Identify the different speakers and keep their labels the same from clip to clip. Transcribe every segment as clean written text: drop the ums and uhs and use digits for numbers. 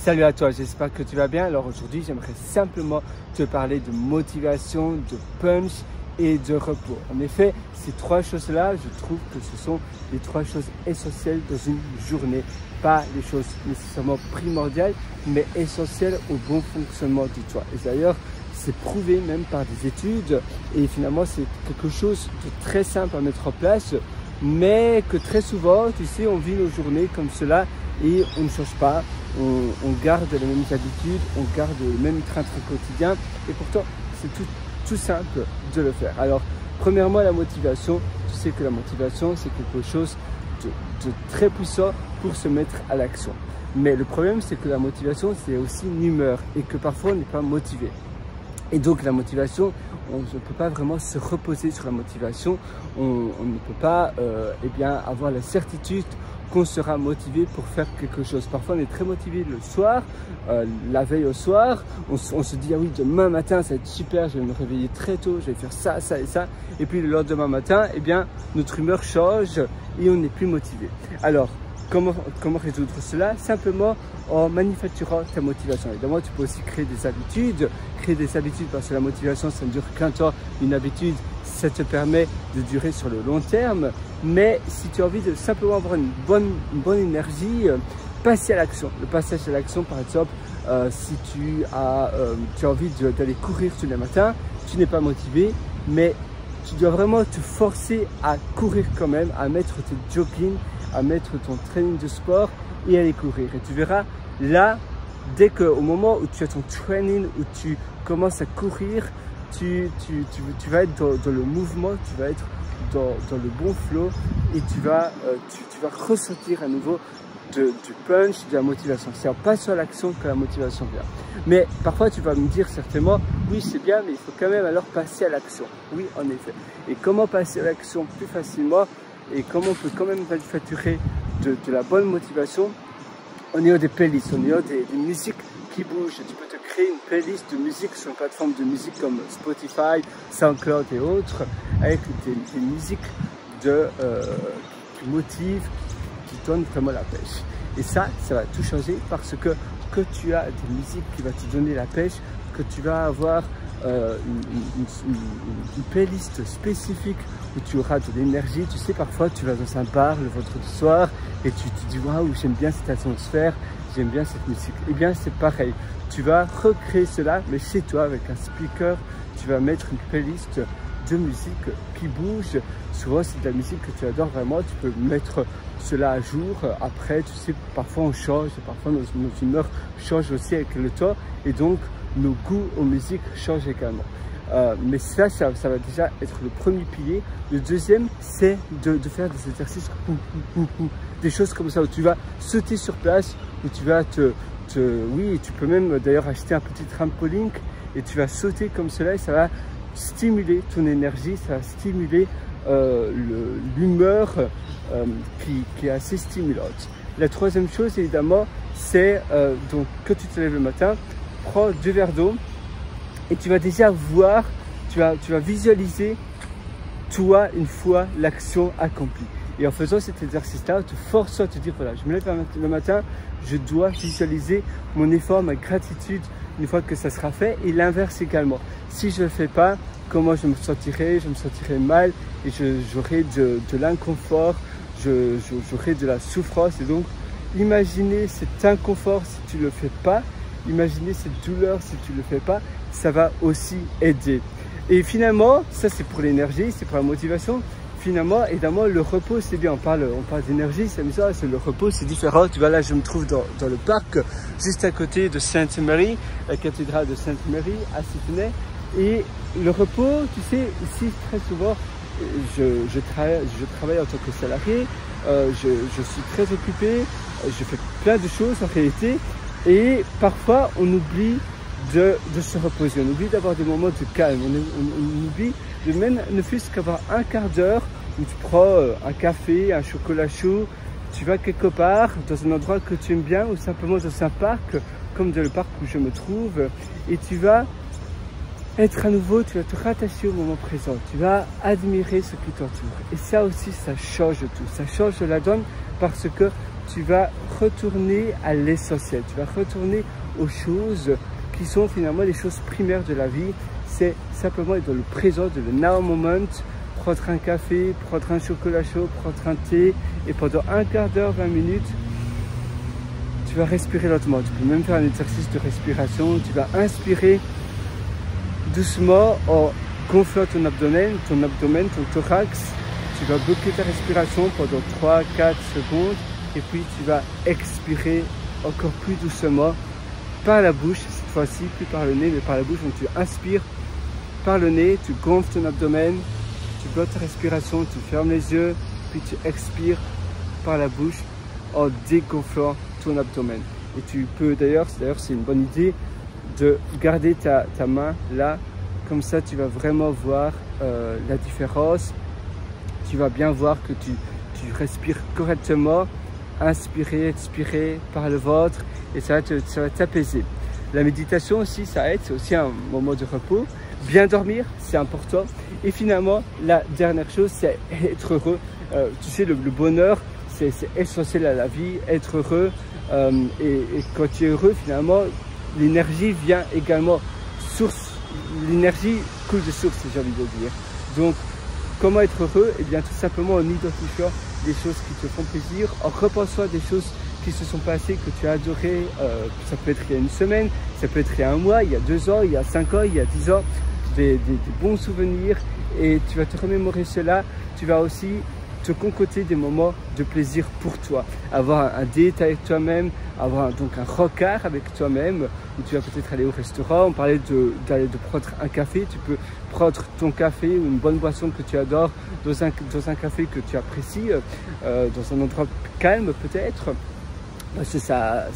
Speaker 1: Salut à toi, j'espère que tu vas bien. Alors aujourd'hui, j'aimerais simplement te parler de motivation, de punch et de repos. En effet, ces trois choses-là, je trouve que ce sont les trois choses essentielles dans une journée. Pas les choses nécessairement primordiales, mais essentielles au bon fonctionnement de toi. Et d'ailleurs, c'est prouvé même par des études et finalement, c'est quelque chose de très simple à mettre en place, mais que très souvent, tu sais, on vit nos journées comme cela et on ne change pas. On garde les mêmes habitudes, on garde le même train-train quotidien et pourtant c'est tout simple de le faire. Alors premièrement, la motivation, tu sais que la motivation c'est quelque chose de très puissant pour se mettre à l'action. Mais le problème c'est que la motivation c'est aussi une humeur et que parfois on n'est pas motivé. Et donc la motivation, on ne peut pas vraiment se reposer sur la motivation, on ne peut pas avoir la certitude qu'on sera motivé pour faire quelque chose. Parfois on est très motivé le soir, la veille au soir, on se dit ah oui demain matin ça va être super, je vais me réveiller très tôt, je vais faire ça, ça et ça. Et puis le lendemain matin, notre humeur change et on n'est plus motivé. Alors comment résoudre cela? Simplement en manufacturant ta motivation. Évidemment, tu peux aussi créer des habitudes parce que la motivation, ça ne dure qu'un temps. Une habitude, ça te permet de durer sur le long terme. Mais si tu as envie de simplement avoir une bonne énergie, passer à l'action. Le passage à l'action, par exemple, si tu as envie d'aller courir tous les matins, tu n'es pas motivé, mais tu dois vraiment te forcer à courir quand même, à mettre tes jogging, à mettre ton training de sport et aller courir. Et tu verras, là, au moment où tu as ton training, où tu commences à courir, tu vas être dans le mouvement, tu vas être dans le bon flow et tu vas ressentir à nouveau du punch, de la motivation. C'est en passant à l'action que la motivation vient. Mais parfois tu vas me dire certainement, oui c'est bien, mais il faut quand même alors passer à l'action. Oui, en effet. Et comment passer à l'action plus facilement et comment on peut quand même manufacturer de la bonne motivation en ayant des playlists, en ayant des musiques qui bougent. Tu peux te créer une playlist de musique sur une plateforme de musique comme Spotify, SoundCloud et autres, avec des musiques qui motivent, qui donnent vraiment la pêche. Et ça va tout changer parce que tu as des musiques qui vont te donner la pêche, que tu vas avoir une playlist spécifique où tu auras de l'énergie. Tu sais, parfois tu vas dans un bar le vendredi soir et tu te dis waouh, j'aime bien cette atmosphère, j'aime bien cette musique. Eh bien c'est pareil, tu vas recréer cela mais chez toi avec un speaker. Tu vas mettre une playlist de musique qui bouge. Souvent c'est de la musique que tu adores vraiment, tu peux mettre cela à jour. Après tu sais, parfois on change, parfois nos humeurs changent aussi avec le temps et donc nos goûts aux musiques changent également. Mais ça va déjà être le premier pilier. Le deuxième, c'est de faire des exercices, des choses comme ça, où tu vas sauter sur place, où tu vas oui, tu peux même d'ailleurs acheter un petit trampoline et tu vas sauter comme cela et ça va stimuler ton énergie, ça va stimuler l'humeur qui est assez stimulante. La troisième chose, évidemment, c'est donc quand tu te lèves le matin, prends 2 verres d'eau et tu vas déjà voir, tu vas visualiser toi une fois l'action accomplie. Et en faisant cet exercice-là, te forçant à te dire voilà, je me lève le matin, je dois visualiser mon effort, ma gratitude une fois que ça sera fait. Et l'inverse également. Si je ne le fais pas, comment je me sentirai? Je me sentirai mal et j'aurai de l'inconfort, j'aurai de la souffrance. Et donc, imaginez cet inconfort si tu ne le fais pas. Imaginez cette douleur si tu ne le fais pas, ça va aussi aider. Et finalement, ça c'est pour l'énergie, c'est pour la motivation. Finalement, évidemment, le repos c'est bien, on parle d'énergie, c'est ça, c'est le repos, c'est différent. Tu vois, là je me trouve dans le parc, juste à côté de Sainte-Marie, la cathédrale de Sainte-Marie à Sydney. Et le repos, tu sais, ici très souvent, je travaille en tant que salarié, je suis très occupé, je fais plein de choses en réalité. Et parfois, on oublie de se reposer, on oublie d'avoir des moments de calme, on oublie de même ne fût-ce qu'avoir un quart d'heure où tu prends un café, un chocolat chaud, tu vas quelque part dans un endroit que tu aimes bien ou simplement dans un parc, comme dans le parc où je me trouve, et tu vas être à nouveau, tu vas te rattacher au moment présent, tu vas admirer ce qui t'entoure. Et ça aussi, ça change tout, ça change la donne parce que tu vas retourner à l'essentiel, tu vas retourner aux choses qui sont finalement les choses primaires de la vie. C'est simplement être dans le présent, de le now moment, prendre un café, prendre un chocolat chaud, prendre un thé, et pendant un quart d'heure, 20 minutes, tu vas respirer lentement. Tu peux même faire un exercice de respiration. Tu vas inspirer doucement en gonflant ton abdomen, ton thorax. Tu vas bloquer ta respiration pendant 3-4 secondes et puis tu vas expirer encore plus doucement par la bouche, cette fois-ci, plus par le nez, mais par la bouche. Donc tu inspires par le nez, tu gonfles ton abdomen, tu bloques ta respiration, tu fermes les yeux, puis tu expires par la bouche en dégonflant ton abdomen. Et tu peux d'ailleurs c'est une bonne idée de garder ta main là, comme ça tu vas vraiment voir la différence. Tu vas bien voir que tu respires correctement, inspirer, expirer par le ventre, et ça va t'apaiser. La méditation aussi, ça aide, c'est aussi un moment de repos. Bien dormir, c'est important. Et finalement, la dernière chose, c'est être heureux. Tu sais, le bonheur, c'est essentiel à la vie, être heureux. Et quand tu es heureux, finalement, l'énergie vient également source. L'énergie coule de source, j'ai envie de dire. Donc, comment être heureux? Eh bien, tout simplement en identifiant des choses qui te font plaisir, en repensant à des choses qui se sont passées, que tu as adorées. Ça peut être il y a une semaine, ça peut être il y a un mois, il y a 2 ans, il y a 5 ans, il y a 10 ans. Des bons souvenirs, et tu vas te remémorer cela. Tu vas aussi te concocter des moments de plaisir pour toi, avoir un date avec toi-même, avoir donc un rencard avec toi-même, où tu vas peut-être aller au restaurant. On parlait de prendre un café. Tu peux prendre ton café ou une bonne boisson que tu adores dans un café que tu apprécies, dans un endroit calme peut-être, parce que ça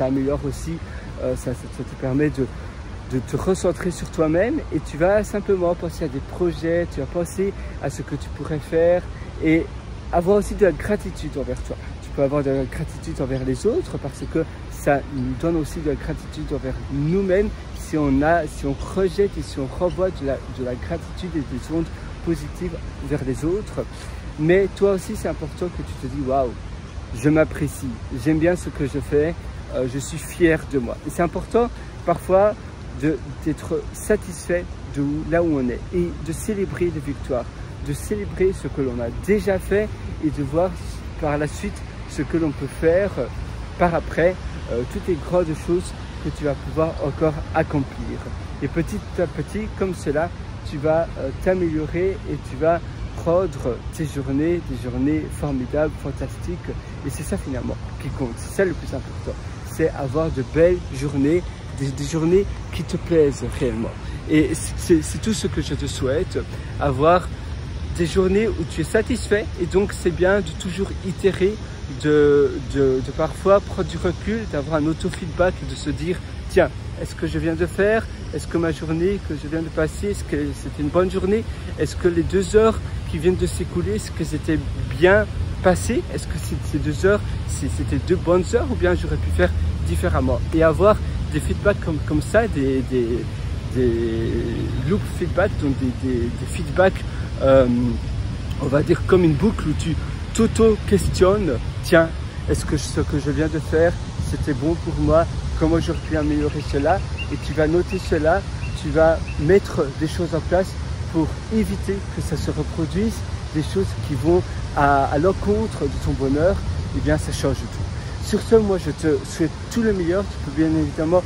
Speaker 1: améliore aussi, ça te permet de te recentrer sur toi-même, et tu vas simplement penser à des projets, tu vas penser à ce que tu pourrais faire, et avoir aussi de la gratitude envers toi. Tu peux avoir de la gratitude envers les autres, parce que ça nous donne aussi de la gratitude envers nous-mêmes si on rejette et si on renvoie de la gratitude et des ondes positives vers les autres. Mais toi aussi, c'est important que tu te dis waouh, je m'apprécie, j'aime bien ce que je fais, je suis fier de moi. Et c'est important parfois d'être satisfait de là où on est, et de célébrer les victoires, de célébrer ce que l'on a déjà fait, et de voir par la suite ce que l'on peut faire par après, toutes les grandes choses que tu vas pouvoir encore accomplir. Et petit à petit, comme cela, tu vas t'améliorer, et tu vas prendre tes journées, des journées formidables, fantastiques. Et c'est ça finalement qui compte, c'est ça le plus important, c'est avoir de belles journées, des journées qui te plaisent réellement. Et c'est tout ce que je te souhaite, avoir des journées où tu es satisfait. Et donc c'est bien de toujours itérer, de parfois prendre du recul, d'avoir un auto-feedback, de se dire tiens, est-ce que je viens de faire, est-ce que ma journée que je viens de passer, est-ce que c'était une bonne journée, est-ce que les 2 heures qui viennent de s'écouler, est-ce que c'était bien passé, est-ce que ces 2 heures c'était 2 bonnes heures, ou bien j'aurais pu faire différemment. Et avoir des feedbacks comme ça, des loop feedback, donc des feedbacks, on va dire comme une boucle, où tu t'auto-questionnes, tiens, est-ce que ce que je viens de faire, c'était bon pour moi, comment j'aurais pu améliorer cela, et tu vas noter cela, tu vas mettre des choses en place pour éviter que ça se reproduise, des choses qui vont à l'encontre de ton bonheur. Eh bien ça change tout. Sur ce, moi je te souhaite tout le meilleur. Tu peux bien évidemment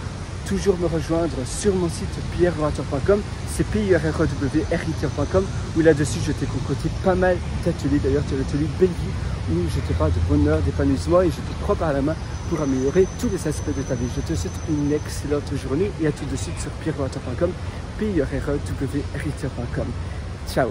Speaker 1: toujours me rejoindre sur mon site pierreroator.com, c'est pierreroator.com, où là-dessus je t'ai concocté pas mal d'ateliers. D'ailleurs, tu as l'atelier Belle Vie, où je te parle de bonheur, d'épanouissement, et je te prends par la main pour améliorer tous les aspects de ta vie. Je te souhaite une excellente journée, et à tout de suite sur pierreroator.com, pierreroator.com. Ciao.